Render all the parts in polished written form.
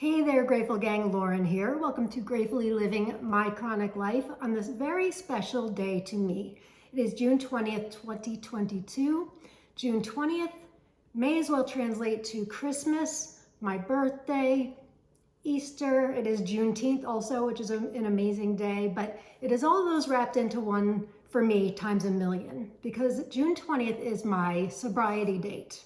Hey there, Grateful Gang, Lauren here. Welcome to Gratefully Living My Chronic Life on this very special day to me. It is June 20th, 2022. June 20th may as well translate to Christmas, my birthday, Easter. It is Juneteenth also, which is an amazing day, but it is all those wrapped into one for me times a million, because June 20th is my sobriety date.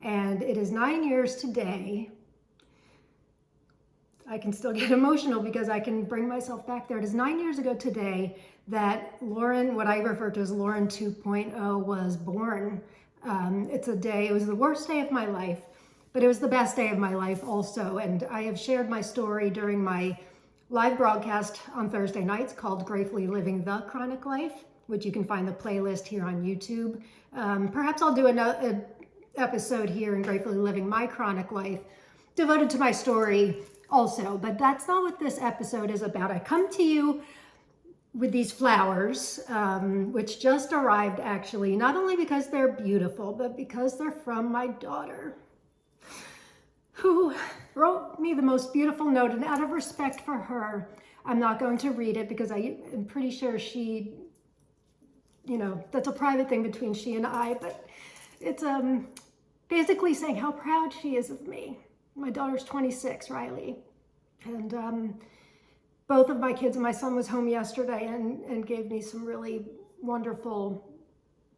And it is 9 years today. I can still get emotional because I can bring myself back there. It is 9 years ago today that Lauren, what I refer to as Lauren 2.0, was born. It was the worst day of my life, but it was the best day of my life also. And I have shared my story during my live broadcast on Thursday nights called Gratefully Living the Chronic Life, which you can find the playlist here on YouTube. Perhaps I'll do an episode here in Gratefully Living My Chronic Life devoted to my story also, but that's not what this episode is about. I come to you with these flowers, which just arrived actually, not only because they're beautiful, but because they're from my daughter, who wrote me the most beautiful note. And out of respect for her, I'm not going to read it because I am pretty sure she, that's a private thing between she and I, but it's basically saying how proud she is of me. My daughter's 26, Riley, and both of my kids, and my son was home yesterday and gave me some really wonderful,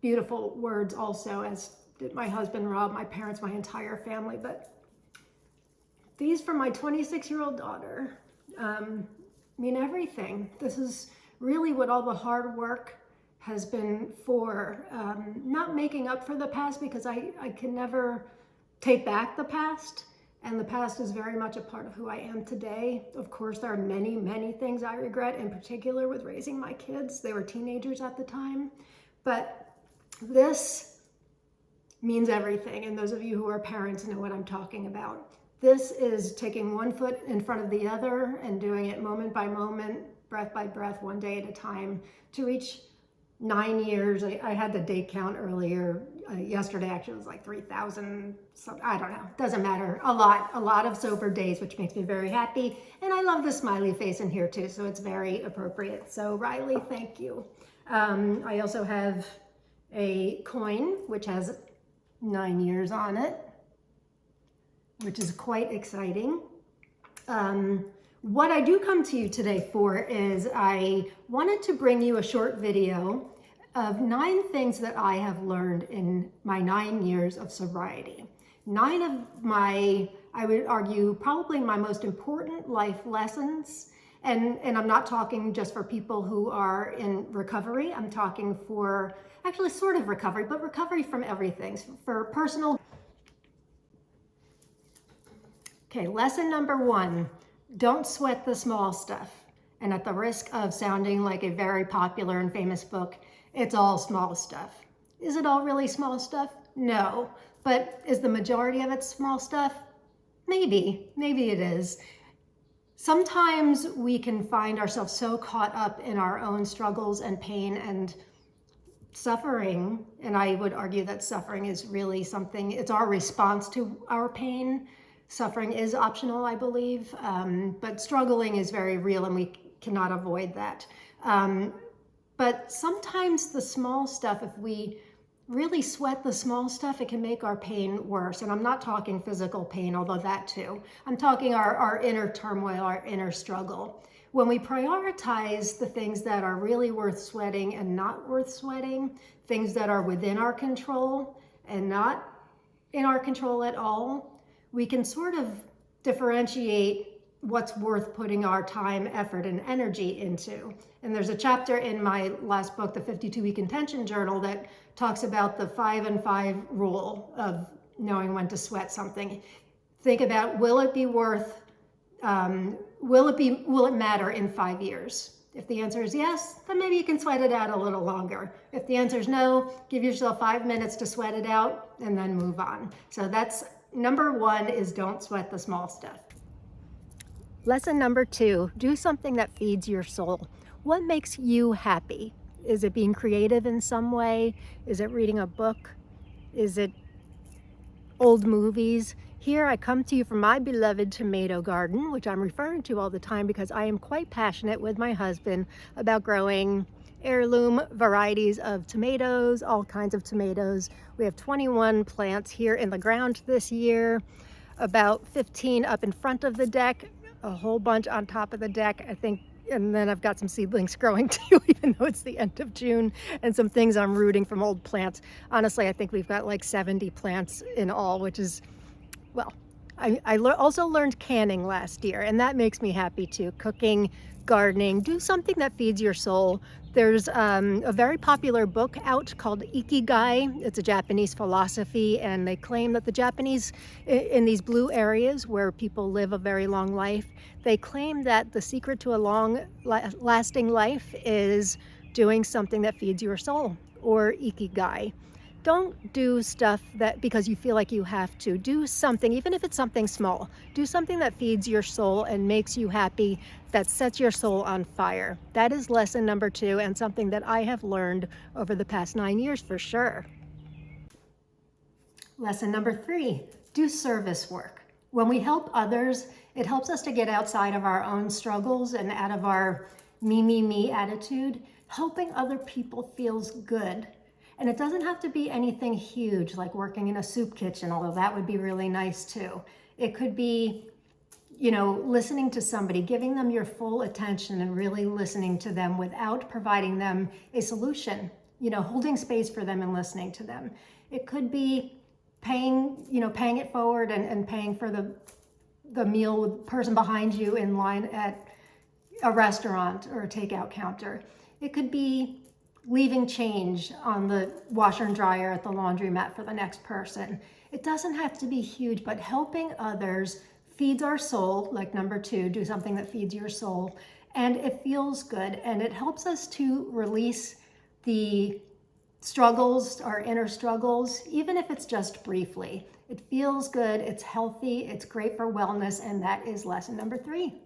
beautiful words also, as did my husband, Rob, my parents, my entire family. But these from my 26-year-old daughter mean everything. This is really what all the hard work has been for, not making up for the past, because I can never take back the past. And the past is very much a part of who I am today. Of course, there are many, many things I regret, in particular with raising my kids. They were teenagers at the time. But this means everything. And those of you who are parents know what I'm talking about. This is taking one foot in front of the other and doing it moment by moment, breath by breath, one day at a time, to reach 9 years. I had the date count earlier. Yesterday actually was like 3,000, so I don't know, doesn't matter. A lot of sober days, which makes me very happy. And I love the smiley face in here too, so it's very appropriate. So Riley, thank you. I also have a coin which has 9 years on it, which is quite exciting. What I do come to you today for is I wanted to bring you a short video of 9 things that I have learned in my 9 years of sobriety. 9 of my, I would argue, probably my most important life lessons. And I'm not talking just for people who are in recovery. I'm talking for actually sort of recovery, but recovery from everything, for personal. Okay, lesson number 1, don't sweat the small stuff. And at the risk of sounding like a very popular and famous book, it's all small stuff. Is it all really small stuff? No. But is the majority of it small stuff? Maybe it is. Sometimes we can find ourselves so caught up in our own struggles and pain and suffering, and I would argue that suffering is really something, it's our response to our pain. Suffering is optional, I believe, but struggling is very real and we cannot avoid that. But sometimes the small stuff, if we really sweat the small stuff, it can make our pain worse. And I'm not talking physical pain, although that too. I'm talking our inner turmoil, our inner struggle. When we prioritize the things that are really worth sweating and not worth sweating, things that are within our control and not in our control at all, we can sort of differentiate what's worth putting our time, effort, and energy into. And there's a chapter in my last book, the 52-Week Intention Journal, that talks about the 5 and 5 rule of knowing when to sweat something. Think about, will it be worth, will it matter in 5 years? If the answer is yes, then maybe you can sweat it out a little longer. If the answer is no, give yourself 5 minutes to sweat it out and then move on. So that's number 1, is don't sweat the small stuff. Lesson number 2, do something that feeds your soul. What makes you happy? Is it being creative in some way? Is it reading a book? Is it old movies? Here I come to you from my beloved tomato garden, which I'm referring to all the time because I am quite passionate with my husband about growing heirloom varieties of tomatoes, all kinds of tomatoes. We have 21 plants here in the ground this year, about 15 up in front of the deck, a whole bunch on top of the deck, I think. And then I've got some seedlings growing too, even though it's the end of June, and some things I'm rooting from old plants. Honestly, I think we've got like 70 plants in all, which is, well, I also learned canning last year, and that makes me happy too. Cooking, gardening, do something that feeds your soul. There's a very popular book out called Ikigai. It's a Japanese philosophy, and they claim that the Japanese, in these blue areas where people live a very long life, they claim that the secret to a long lasting life is doing something that feeds your soul, or Ikigai. Don't do stuff that because you feel like you have to. Do something, even if it's something small. Do something that feeds your soul and makes you happy, that sets your soul on fire. That is lesson number 2, and something that I have learned over the past 9 years for sure. Lesson number 3, do service work. When we help others, it helps us to get outside of our own struggles and out of our me attitude. Helping other people feels good. And it doesn't have to be anything huge like working in a soup kitchen, although that would be really nice too. It could be, listening to somebody, giving them your full attention and really listening to them without providing them a solution, holding space for them and listening to them. It could be paying it forward and paying for the meal with the person behind you in line at a restaurant or a takeout counter. It could be leaving change on the washer and dryer at the laundromat for the next person. It doesn't have to be huge, but helping others feeds our soul, like number 2, do something that feeds your soul, and it feels good, and it helps us to release the struggles, our inner struggles, even if it's just briefly. It feels good, it's healthy, it's great for wellness, and that is lesson number 3.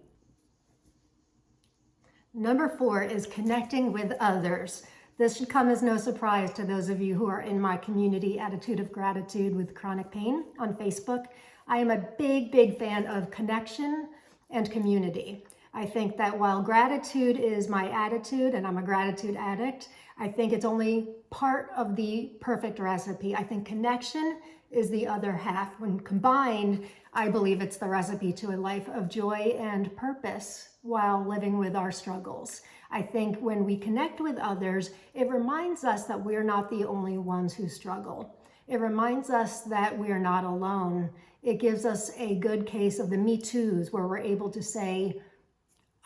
Number 4 is connecting with others. This should come as no surprise to those of you who are in my community, Attitude of Gratitude with Chronic Pain on Facebook. I am a big fan of connection and community. I think that while gratitude is my attitude and I'm a gratitude addict, I think it's only part of the perfect recipe. I think connection is the other half. When combined, I believe it's the recipe to a life of joy and purpose while living with our struggles. I think when we connect with others, it reminds us that we're not the only ones who struggle. It reminds us that we are not alone. It gives us a good case of the Me Too's, where we're able to say,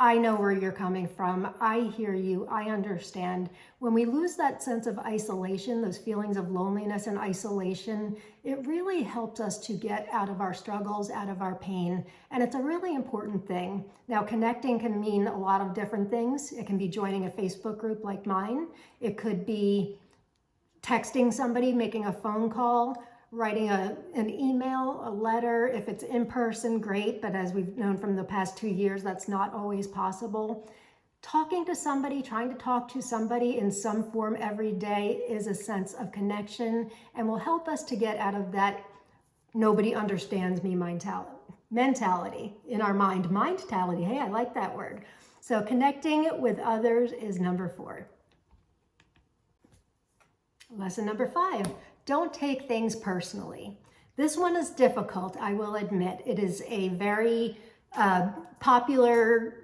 I know where you're coming from. I hear you. I understand. When we lose that sense of isolation, those feelings of loneliness and isolation, it really helps us to get out of our struggles, out of our pain. And it's a really important thing. Now, connecting can mean a lot of different things. It can be joining a Facebook group like mine. It could be texting somebody, making a phone call, writing an email, a letter. If it's in person, great, but as we've known from the past 2 years, that's not always possible. Talking to somebody, trying to talk to somebody in some form every day is a sense of connection and will help us to get out of that nobody understands me mentality in our mind. Mindtality, hey, I like that word. So connecting with others is number 4. Lesson number 5. Don't take things personally. This one is difficult, I will admit. It is a very popular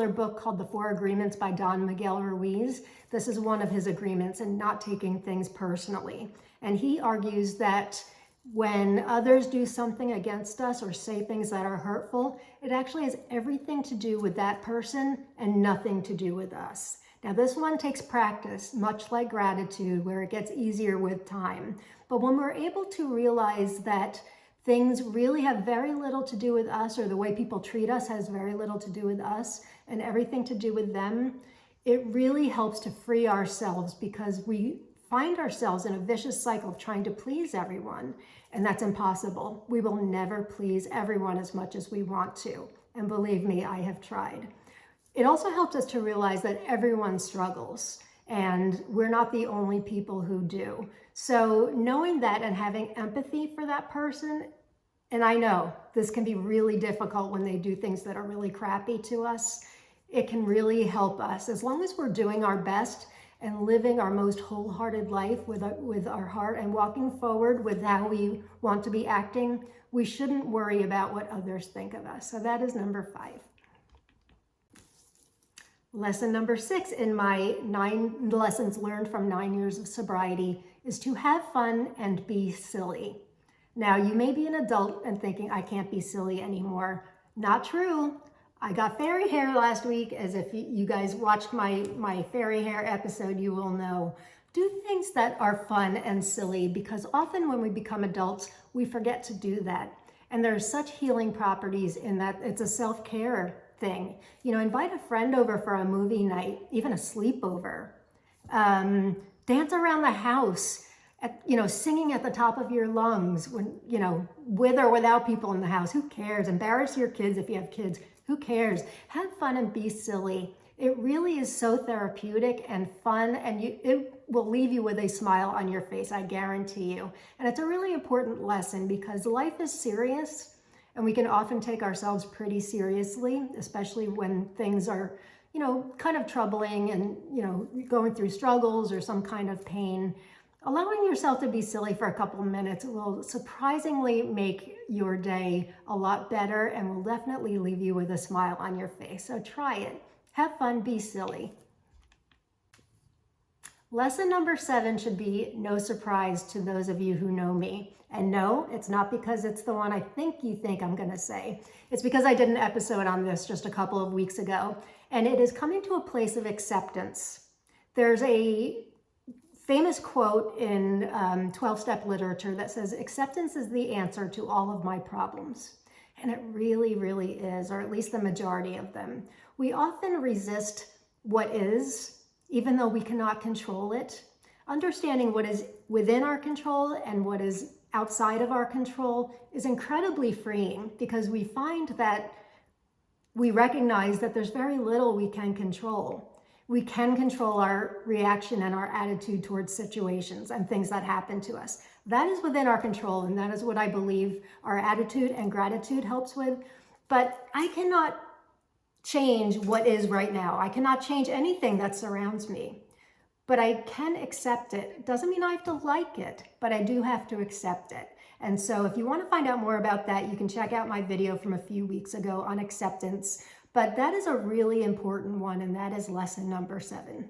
book called The 4 Agreements by Don Miguel Ruiz. This is one of his agreements in not taking things personally. And he argues that when others do something against us or say things that are hurtful, it actually has everything to do with that person and nothing to do with us. Now, this one takes practice, much like gratitude, where it gets easier with time. But when we're able to realize that things really have very little to do with us, or the way people treat us has very little to do with us and everything to do with them, it really helps to free ourselves, because we find ourselves in a vicious cycle of trying to please everyone, and that's impossible. We will never please everyone as much as we want to. And believe me, I have tried. It also helps us to realize that everyone struggles and we're not the only people who do. So knowing that and having empathy for that person And I know this can be really difficult when they do things that are really crappy to us. It can really help us. As long as we're doing our best and living our most wholehearted life with our heart and walking forward with how we want to be acting, we shouldn't worry about what others think of us. So that is number 5. Lesson number 6 in my 9 lessons learned from 9 years of sobriety is to have fun and be silly. Now, you may be an adult and thinking, I can't be silly anymore. Not true. I got fairy hair last week. As if you guys watched my fairy hair episode, you will know. Do things that are fun and silly, because often when we become adults, we forget to do that. And there's such healing properties in that. It's a self-care thing. You know, invite a friend over for a movie night, even a sleepover. Dance around the house, singing at the top of your lungs when, with or without people in the house. Who cares? Embarrass your kids if you have kids. Who cares? Have fun and be silly. It really is so therapeutic and fun, and it will leave you with a smile on your face, I guarantee you. And it's a really important lesson because life is serious, and we can often take ourselves pretty seriously, especially when things are, kind of troubling and, going through struggles or some kind of pain. Allowing yourself to be silly for a couple of minutes will surprisingly make your day a lot better and will definitely leave you with a smile on your face. So try it. Have fun, be silly. Lesson number 7 should be no surprise to those of you who know me. And no, it's not because it's the one I think you think I'm going to say. It's because I did an episode on this just a couple of weeks ago. And it is coming to a place of acceptance. There's a famous quote in 12-step literature that says, acceptance is the answer to all of my problems. And it really, really is, or at least the majority of them. We often resist what is, even though we cannot control it. Understanding what is within our control and what is outside of our control is incredibly freeing, because we find that we recognize that there's very little we can control. We can control our reaction and our attitude towards situations and things that happen to us. That is within our control, and that is what I believe our attitude and gratitude helps with. But I cannot change what is right now. I cannot change anything that surrounds me, but I can accept it. It doesn't mean I have to like it, but I do have to accept it. And so if you want to find out more about that, you can check out my video from a few weeks ago on acceptance. But that is a really important one, and that is lesson number 7.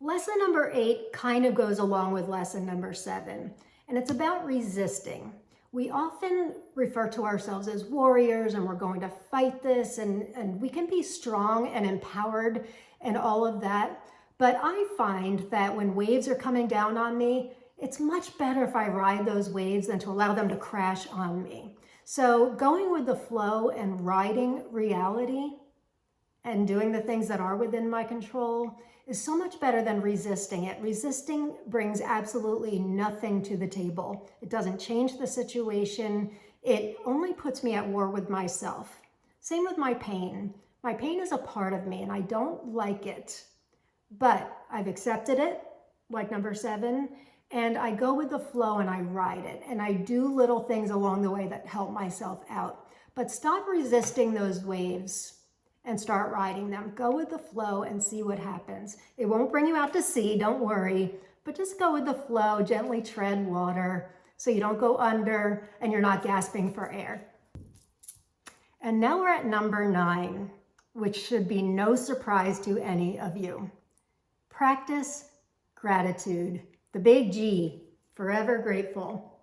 Lesson number 8 kind of goes along with lesson number 7, and it's about resisting. We often refer to ourselves as warriors, and we're going to fight this, and we can be strong and empowered and all of that. But I find that when waves are coming down on me, it's much better if I ride those waves than to allow them to crash on me. So going with the flow and riding reality and doing the things that are within my control is so much better than resisting it. Resisting brings absolutely nothing to the table. It doesn't change the situation. It only puts me at war with myself. Same with my pain. My pain is a part of me and I don't like it, but I've accepted it, like number 7, and I go with the flow and I ride it. And I do little things along the way that help myself out. But stop resisting those waves and start riding them. Go with the flow and see what happens. It won't bring you out to sea, don't worry. But just go with the flow, gently tread water so you don't go under and you're not gasping for air. And now we're at number 9, which should be no surprise to any of you. Practice gratitude. The big G, forever grateful.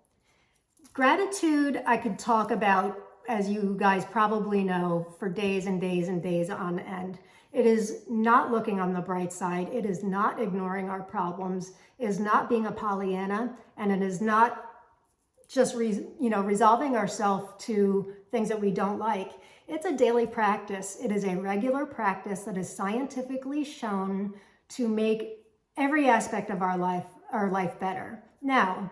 Gratitude, I could talk about, as you guys probably know, for days and days and days on end. It is not looking on the bright side. It is not ignoring our problems. It is not being a Pollyanna, and it is not just resolving ourselves to things that we don't like. It's a daily practice. It is a regular practice that is scientifically shown to make every aspect of our life better. Now,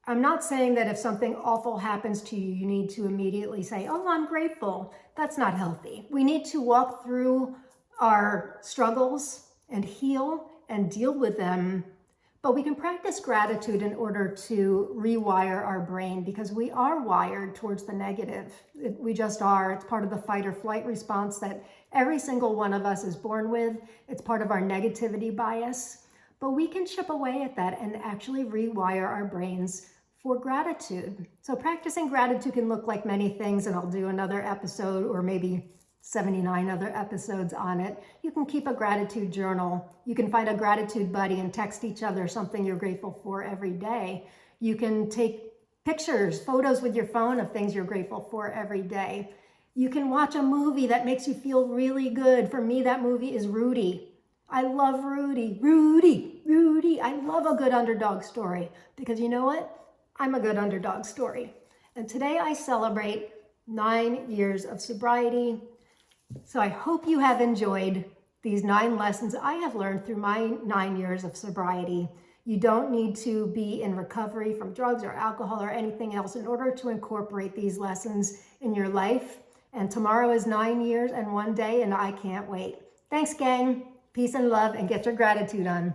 I'm not saying that if something awful happens to you, you need to immediately say, oh, I'm grateful. That's not healthy. We need to walk through our struggles and heal and deal with them, But we can practice gratitude in order to rewire our brain, because we are wired towards the negative. We just are. It's part of the fight or flight response that every single one of us is born with. It's part of our negativity bias. But we can chip away at that and actually rewire our brains for gratitude. So practicing gratitude can look like many things, and I'll do another episode or maybe 79 other episodes on it. You can keep a gratitude journal. You can find a gratitude buddy and text each other something you're grateful for every day. You can take pictures, photos with your phone of things you're grateful for every day. You can watch a movie that makes you feel really good. For me, that movie is Rudy. I love Rudy. Rudy. I love a good underdog story, because you know what? I'm a good underdog story. And today I celebrate 9 years of sobriety. So I hope you have enjoyed these 9 lessons I have learned through my 9 years of sobriety. You don't need to be in recovery from drugs or alcohol or anything else in order to incorporate these lessons in your life. And tomorrow is 9 years and 1 day, and I can't wait. Thanks, gang. Peace and love, and get your gratitude on.